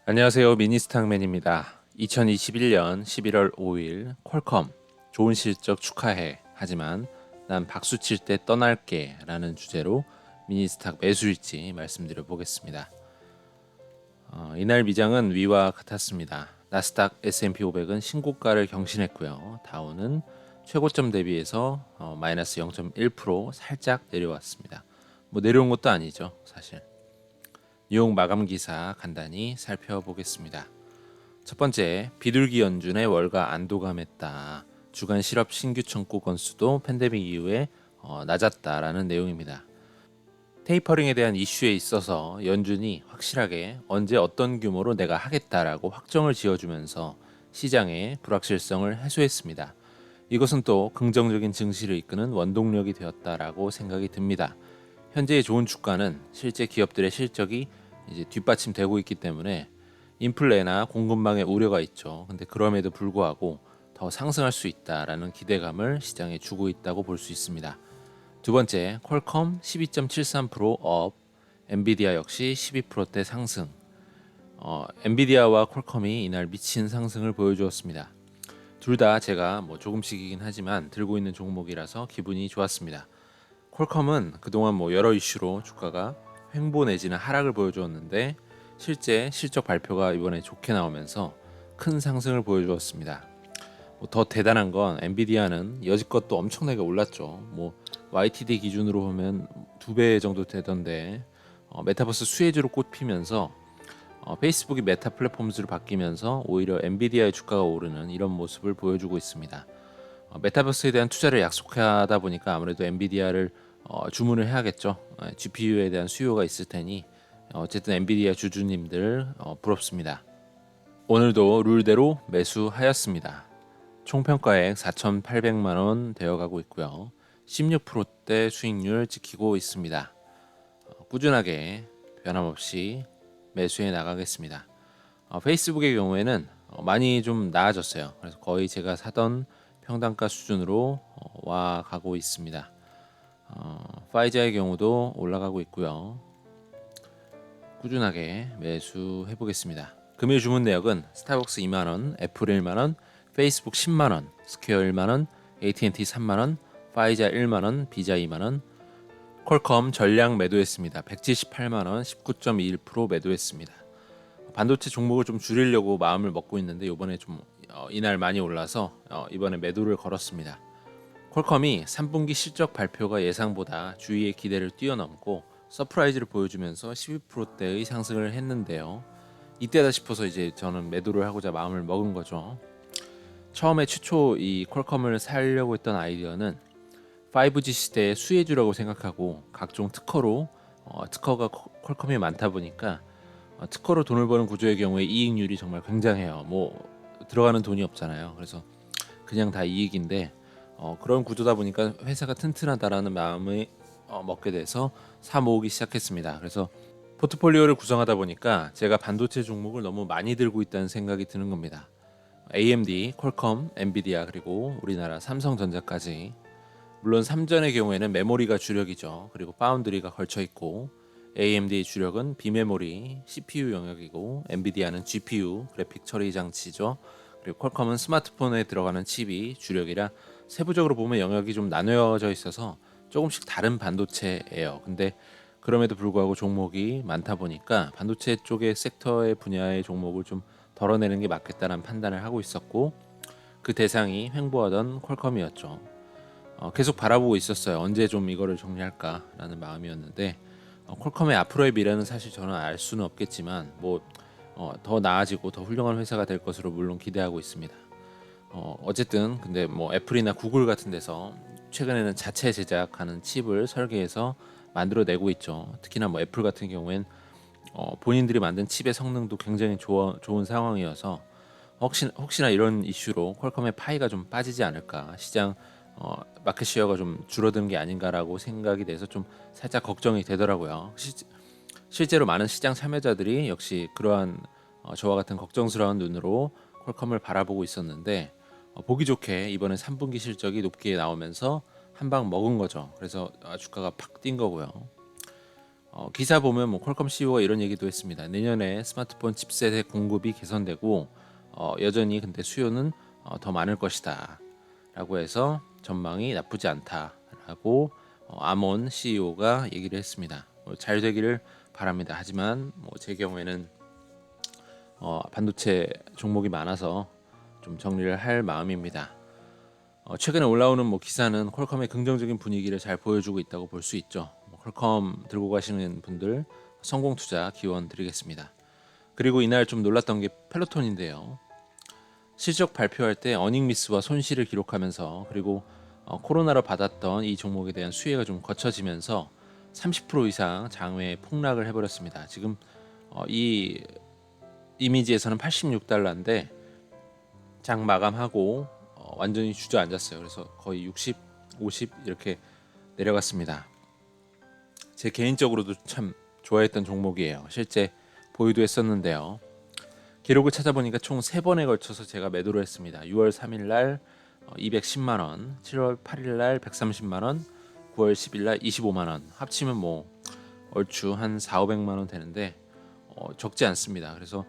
안녕하세요. 미니스탁맨입니다. 2021년 11월 5일 퀄컴 좋은 실적 축하해. 하지만 난 박수 칠 때 떠날게 라는 주제로 미니스탁 매수일지 말씀드려 보겠습니다. 이날 미장은 위와 같았습니다. 나스닥 S&P 500은 신고가를 경신했고요. 다우는 최고점 대비해서 마이너스 0.1% 살짝 내려왔습니다. 뭐 내려온 것도 아니죠, 사실. 뉴욕 마감 기사 간단히 살펴보겠습니다. 첫 번째, 비둘기 연준의 월가 안도감했다. 주간 실업 신규 청구 건수도 팬데믹 이후에 낮았다라는 내용입니다. 테이퍼링에 대한 이슈에 있어서 연준이 확실하게 언제 어떤 규모로 내가 하겠다라고 확정을 지어주면서 시장의 불확실성을 해소했습니다. 이것은 또 긍정적인 증시를 이끄는 원동력이 되었다라고 생각이 듭니다. 현재의 좋은 주가는 실제 기업들의 실적이 이제 뒷받침되고 있기 때문에 인플레나 공급망의 우려가 있죠. 근데 그럼에도 불구하고 더 상승할 수 있다라는 기대감을 시장에 주고 있다고 볼 수 있습니다. 두 번째, 퀄컴 12.73% 업, 엔비디아 역시 12%대 상승. 엔비디아와 퀄컴이 이날 미친 상승을 보여주었습니다. 둘 다 제가 조금씩이긴 하지만 들고 있는 종목이라서 기분이 좋았습니다. 퀄컴은 그동안 여러 이슈로 주가가 횡보 내지는 하락을 보여주었는데 실제 실적 발표가 이번에 좋게 나오면서 큰 상승을 보여주었습니다. 더 대단한 건 엔비디아는 여지껏 또 엄청나게 올랐죠. YTD 기준으로 보면 2배 정도 되던데 메타버스 수혜주로 꼽히면서 페이스북이 메타 플랫폼즈로 바뀌면서 오히려 엔비디아의 주가가 오르는 이런 모습을 보여주고 있습니다. 메타버스에 대한 투자를 약속하다 보니까 아무래도 엔비디아를 주문을 해야겠죠. GPU에 대한 수요가 있을 테니 어쨌든 엔비디아 주주님들 부럽습니다. 오늘도 룰대로 매수하였습니다. 총평가액 4,800만 원 되어가고 있고요. 16%대 수익률 지키고 있습니다. 꾸준하게 변함없이 매수해 나가겠습니다. 페이스북의 경우에는 많이 좀 나아졌어요. 그래서 거의 제가 사던 평단가 수준으로 와 가고 있습니다. 파이자의 경우도 올라가고 있고요. 꾸준하게 매수해 보겠습니다. 금일 주문 내역은 스타벅스 2만원, 애플 1만원, 페이스북 10만원, 스퀘어 1만원, AT&T 3만원, 파이자 1만원, 비자 2만원, 퀄컴 전량 매도했습니다. 178만원, 19.21% 매도했습니다. 반도체 종목을 좀 줄이려고 마음을 먹고 있는데 이번에 좀 이날 많이 올라서 이번에 매도를 걸었습니다. 퀄컴이 3분기 실적 발표가 예상보다 주위의 기대를 뛰어넘고 서프라이즈를 보여주면서 12%대의 상승을 했는데요. 이때다 싶어서 이제 저는 매도를 하고자 마음을 먹은 거죠. 처음에 최초 이 퀄컴을 살려고 했던 아이디어는 5G 시대의 수혜주라고 생각하고 각종 특허가 퀄컴이 많다 보니까 특허로 돈을 버는 구조의 경우에 이익률이 정말 굉장해요. 들어가는 돈이 없잖아요. 그래서 그냥 다 이익인데 그런 구조다 보니까 회사가 튼튼하다라는 마음을 먹게 돼서 사 모으기 시작했습니다. 그래서 포트폴리오를 구성하다 보니까 제가 반도체 종목을 너무 많이 들고 있다는 생각이 드는 겁니다. AMD, 퀄컴, 엔비디아 그리고 우리나라 삼성전자까지. 물론 삼전의 경우에는 메모리가 주력이죠. 그리고 파운드리가 걸쳐 있고 AMD의 주력은 비메모리, CPU 영역이고 엔비디아는 GPU, 그래픽 처리 장치죠. 그리고 퀄컴은 스마트폰에 들어가는 칩이 주력이라 세부적으로 보면 영역이 좀 나뉘어져 있어서 조금씩 다른 반도체예요. 근데 그럼에도 불구하고 종목이 많다 보니까 반도체 쪽의 섹터의 분야의 종목을 좀 덜어내는 게 맞겠다는 판단을 하고 있었고 그 대상이 횡보하던 퀄컴이었죠. 계속 바라보고 있었어요. 언제 좀 이거를 정리할까라는 마음이었는데 퀄컴의 앞으로의 미래는 사실 저는 알 수는 없겠지만 더 나아지고 더 훌륭한 회사가 될 것으로 물론 기대하고 있습니다. 어쨌든 근데 애플이나 구글 같은 데서 최근에는 자체 제작하는 칩을 설계해서 만들어내고 있죠. 특히나 애플 같은 경우엔 본인들이 만든 칩의 성능도 굉장히 좋은 상황이어서 혹시나 이런 이슈로 퀄컴의 파이가 좀 빠지지 않을까, 시장 마켓 시어가 좀 줄어드는 게 아닌가라고 생각이 돼서 좀 살짝 걱정이 되더라고요. 실제로 많은 시장 참여자들이 역시 그러한 저와 같은 걱정스러운 눈으로 퀄컴을 바라보고 있었는데 보기 좋게 이번에 3분기 실적이 높게 나오면서 한 방 먹은 거죠. 그래서 주가가 팍 뛴 거고요. 기사 보면 뭐 퀄컴 CEO가 이런 얘기도 했습니다. 내년에 스마트폰 칩셋의 공급이 개선되고 여전히 근데 수요는 더 많을 것이다 라고 해서 전망이 나쁘지 않다라고 아몬 CEO가 얘기를 했습니다. 잘 되기를 바랍니다. 하지만 제 경우에는 반도체 종목이 많아서 좀 정리를 할 마음입니다. 최근에 올라오는 기사는 퀄컴의 긍정적인 분위기를 잘 보여주고 있다고 볼 수 있죠. 퀄컴 들고 가시는 분들 성공 투자 기원 드리겠습니다. 그리고 이날 좀 놀랐던 게 펠로톤인데요. 실적 발표할 때 어닝 미스와 손실을 기록하면서 그리고 코로나로 받았던 이 종목에 대한 수혜가 좀 거쳐지면서 30% 이상 장외 폭락을 해버렸습니다. 지금 이 이미지에서는 86달러인데 장 마감하고 완전히 주저앉았어요. 그래서 거의 60, 50 이렇게 내려갔습니다. 제 개인적으로도 참 좋아했던 종목이에요. 실제 보유도 했었는데요. 기록을 찾아보니까 총 3번에 걸쳐서 제가 매도를 했습니다. 6월 3일 날 210만 원, 7월 8일 날 130만 원, 9월 10일 날 25만 원. 합치면 얼추 한 4, 500만 원 되는데 적지 않습니다. 그래서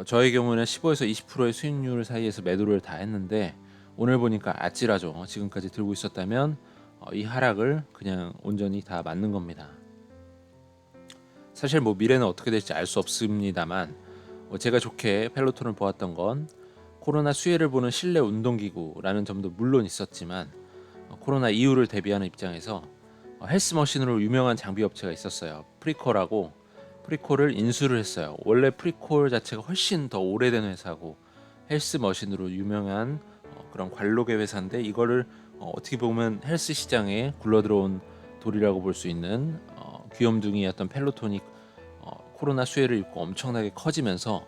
저의 경우는 15에서 20%의 수익률 사이에서 매도를 다 했는데 오늘 보니까 아찔하죠. 지금까지 들고 있었다면 이 하락을 그냥 온전히 다 맞는 겁니다. 사실 미래는 어떻게 될지 알 수 없습니다만 제가 좋게 펠로톤을 보았던 건 코로나 수혜를 보는 실내 운동기구라는 점도 물론 있었지만 코로나 이후를 대비하는 입장에서 헬스머신으로 유명한 장비 업체가 있었어요. 프리콜하고 프리콜을 인수를 했어요. 원래 프리콜 자체가 훨씬 더 오래된 회사고 헬스머신으로 유명한 그런 관록의 회사인데 이거를 어떻게 보면 헬스 시장에 굴러들어온 돌이라고 볼 수 있는 귀염둥이였던 펠로톤이 코로나 수혜를 입고 엄청나게 커지면서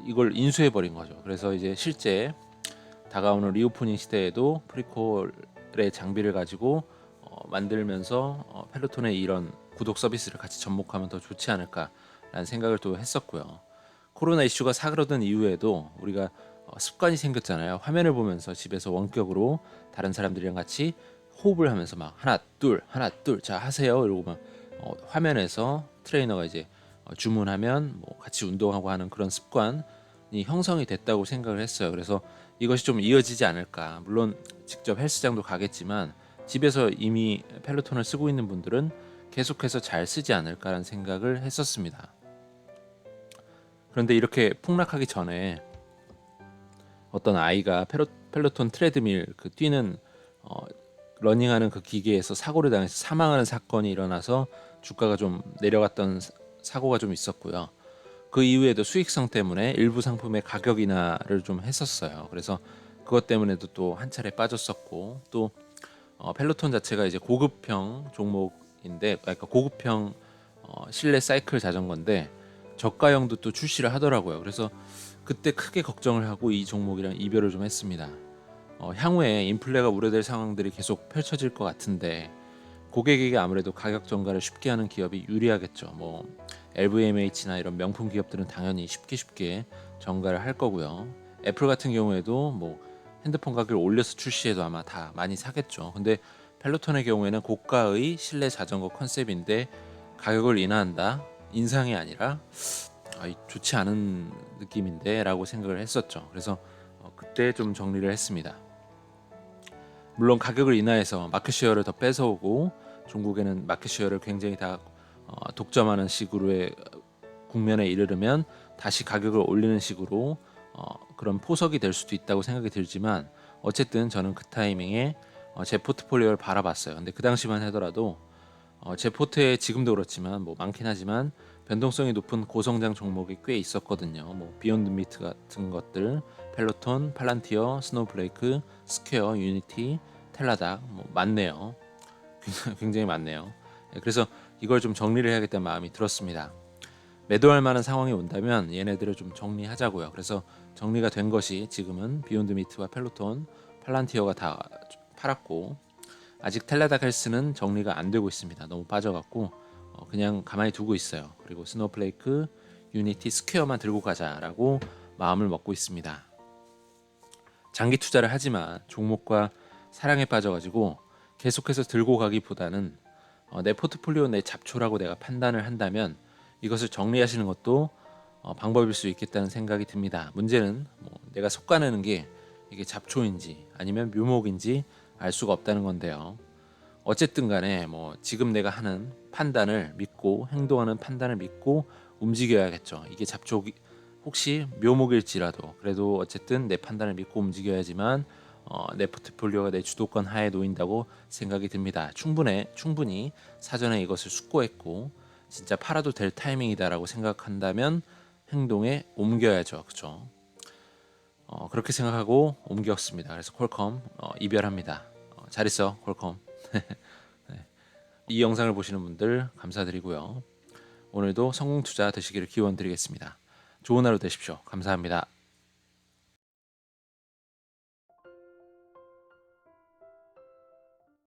이걸 인수해 버린 거죠. 그래서 이제 실제 다가오는 리오프닝 시대에도 프리콜의 장비를 가지고 만들면서 펠로톤의 이런 구독 서비스를 같이 접목하면 더 좋지 않을까라는 생각을 또 했었고요. 코로나 이슈가 사그러든 이후에도 우리가 습관이 생겼잖아요. 화면을 보면서 집에서 원격으로 다른 사람들이랑 같이 호흡을 하면서 막 하나 둘 자 하세요 이러고 막 화면에서 트레이너가 이제 주문하면 같이 운동하고 하는 그런 습관이 형성이 됐다고 생각을 했어요. 그래서 이것이 좀 이어지지 않을까. 물론 직접 헬스장도 가겠지만 집에서 이미 펠로톤을 쓰고 있는 분들은 계속해서 잘 쓰지 않을까라는 생각을 했었습니다. 그런데 이렇게 폭락하기 전에 어떤 아이가 펠로톤 트레드밀 뛰는 러닝하는 그 기계에서 사고를 당해서 사망하는 사건이 일어나서 주가가 좀 내려갔던 사고가 좀 있었고요. 그 이후에도 수익성 때문에 일부 상품의 가격 인하를 좀 했었어요. 그래서 그것 때문에도 또 한 차례 빠졌었고 또 펠로톤 자체가 이제 고급형 종목인데 그러니까 고급형 실내 사이클 자전거인데 저가형도 또 출시를 하더라고요. 그래서 그때 크게 걱정을 하고 이 종목이랑 이별을 좀 했습니다. 향후에 인플레가 우려될 상황들이 계속 펼쳐질 것 같은데 고객에게 아무래도 가격 전가를 쉽게 하는 기업이 유리하겠죠. LVMH나 이런 명품 기업들은 당연히 쉽게 전가를 할 거고요. 애플 같은 경우에도 핸드폰 가격을 올려서 출시해도 아마 다 많이 사겠죠. 근데 펠로톤의 경우에는 고가의 실내 자전거 컨셉인데 가격을 인하한다? 인상이 아니라 좋지 않은 느낌인데 라고 생각을 했었죠. 그래서 그때 좀 정리를 했습니다. 물론 가격을 인하해서 마켓쉐어를 더 뺏어오고 중국에는 마켓쉐어를 굉장히 다 독점하는 식으로의 국면에 이르르면 다시 가격을 올리는 식으로 그런 포석이 될 수도 있다고 생각이 들지만 어쨌든 저는 그 타이밍에 제 포트폴리오를 바라봤어요. 근데 그 당시만 하더라도 제 포트에 지금도 그렇지만 많긴 하지만 변동성이 높은 고성장 종목이 꽤 있었거든요. 비욘드 미트 같은 것들, 펠로톤, 팔란티어, 스노우플레이크, 스퀘어, 유니티, 텔라닥 많네요. 굉장히 많네요. 그래서 이걸 좀 정리를 해야겠다는 마음이 들었습니다. 매도할 만한 상황이 온다면 얘네들을 좀 정리하자고요. 그래서 정리가 된 것이 지금은 비욘드 미트와 펠로톤, 팔란티어가 다 팔았고 아직 텔라닥 헬스는 정리가 안 되고 있습니다. 너무 빠져갖고 그냥 가만히 두고 있어요. 그리고 스노우플레이크, 유니티, 스퀘어만 들고 가자라고 마음을 먹고 있습니다. 장기 투자를 하지만 종목과 사랑에 빠져가지고 계속해서 들고 가기보다는 내 포트폴리오 내 잡초라고 내가 판단을 한다면 이것을 정리하시는 것도 방법일 수 있겠다는 생각이 듭니다. 문제는 내가 속가내는 게 이게 잡초인지 아니면 묘목인지 알 수가 없다는 건데요. 어쨌든 간에 지금 내가 하는 판단을 믿고 행동하는 판단을 믿고 움직여야겠죠. 이게 잡초 혹시 묘목일지라도 그래도 어쨌든 내 판단을 믿고 움직여야지만 내 포트폴리오가 내 주도권 하에 놓인다고 생각이 듭니다. 충분히 사전에 이것을 숙고했고 진짜 팔아도 될 타이밍이다라고 생각한다면 행동에 옮겨야죠. 그렇죠? 그렇게 생각하고 옮겼습니다. 그래서 퀄컴 이별합니다. 잘 있어 퀄컴. 네. 이 영상을 보시는 분들 감사드리고요. 오늘도 성공 투자 되시기를 기원 드리겠습니다. 좋은 하루 되십시오. 감사합니다.